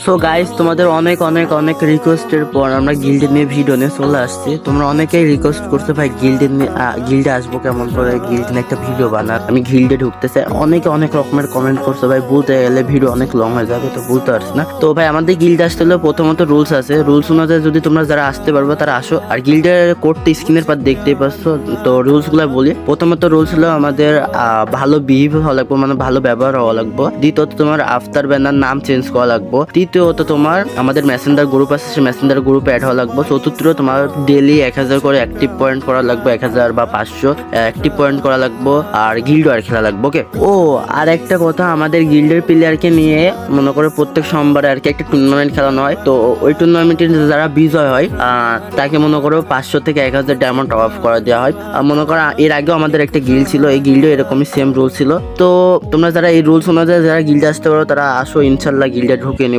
So guys, তোমাদের অনেক অনেক অনেক রিকোয়েস্টের পর আমরা গিল্ড নিয়ে ভিডিও নিয়ে চলে আসছি। তোমরা অনেকেই রিকোয়েস্ট করছো ভাই গিল্ডে আসবো কেমন করে, গিল্ড নিয়ে একটা ভিডিও বানা, আমি গিল্ডে ঢুকতে চাই। অনেকে অনেক রকমের কমেন্ট করছো ভাই, বলতে গেলে ভিডিও অনেক লং হয়ে যাবে, তো বলতে পারছি না। তো ভাই আমাদের গিল্ডে আসতে হলে প্রথমত রুলস আছে, রুলস অনুযায়ী যদি তোমরা যারা আসতে পারবো তারা আসো। আর গিল্ডের কোডটা স্ক্রিনের পর দেখতেই পাচ্ছ। তো রুলস গুলো বলি। প্রথমত রুলস হলো আমাদের ভালো বিহেভ হওয়া লাগবে, মানে ভালো ব্যবহার হওয়া লাগবে। দ্বিতীয়ত তোমার আফতার ব্যানার নাম চেঞ্জ করা লাগবে। তৃতীয়ত তোমার আমাদের মেসেঞ্জার গ্রুপ আছে, সেই মেসেঞ্জার গ্রুপে অ্যাড হওয়া লাগবে। চতুর্থ তোমার ডেইলি 1000 করে অ্যাক্টিভ পয়েন্ট করা লাগবে, 1000 বা 500 অ্যাক্টিভ পয়েন্ট করা লাগবে। আর গিল্ড আর খেলা লাগবে। ওকে। ও আর একটা কথা, আমাদের গিল্ডের প্লেয়ারকে নিয়ে মনে করে প্রত্যেক সোমবারে আর কি একটা টুর্নামেন্ট খেলানো হয়। তো ওই টুর্নামেন্টে যারা বিজয় হয় তাকে মনে করো 500 থেকে 1000 ডায়মন্ড টপ আপ করা দেওয়া হয়। মনে করো এর আগেও আমাদের একটা গিল্ড ছিল, এই গিল্ডে এরকমই সেম রুল ছিল। তো তোমরা যারা এই রুলস অনুযায়ী যারা গিল্ডে আসতে পারো তারা আসো, ইনশাল্লাহ গিল্ডে ঢুকে নিব।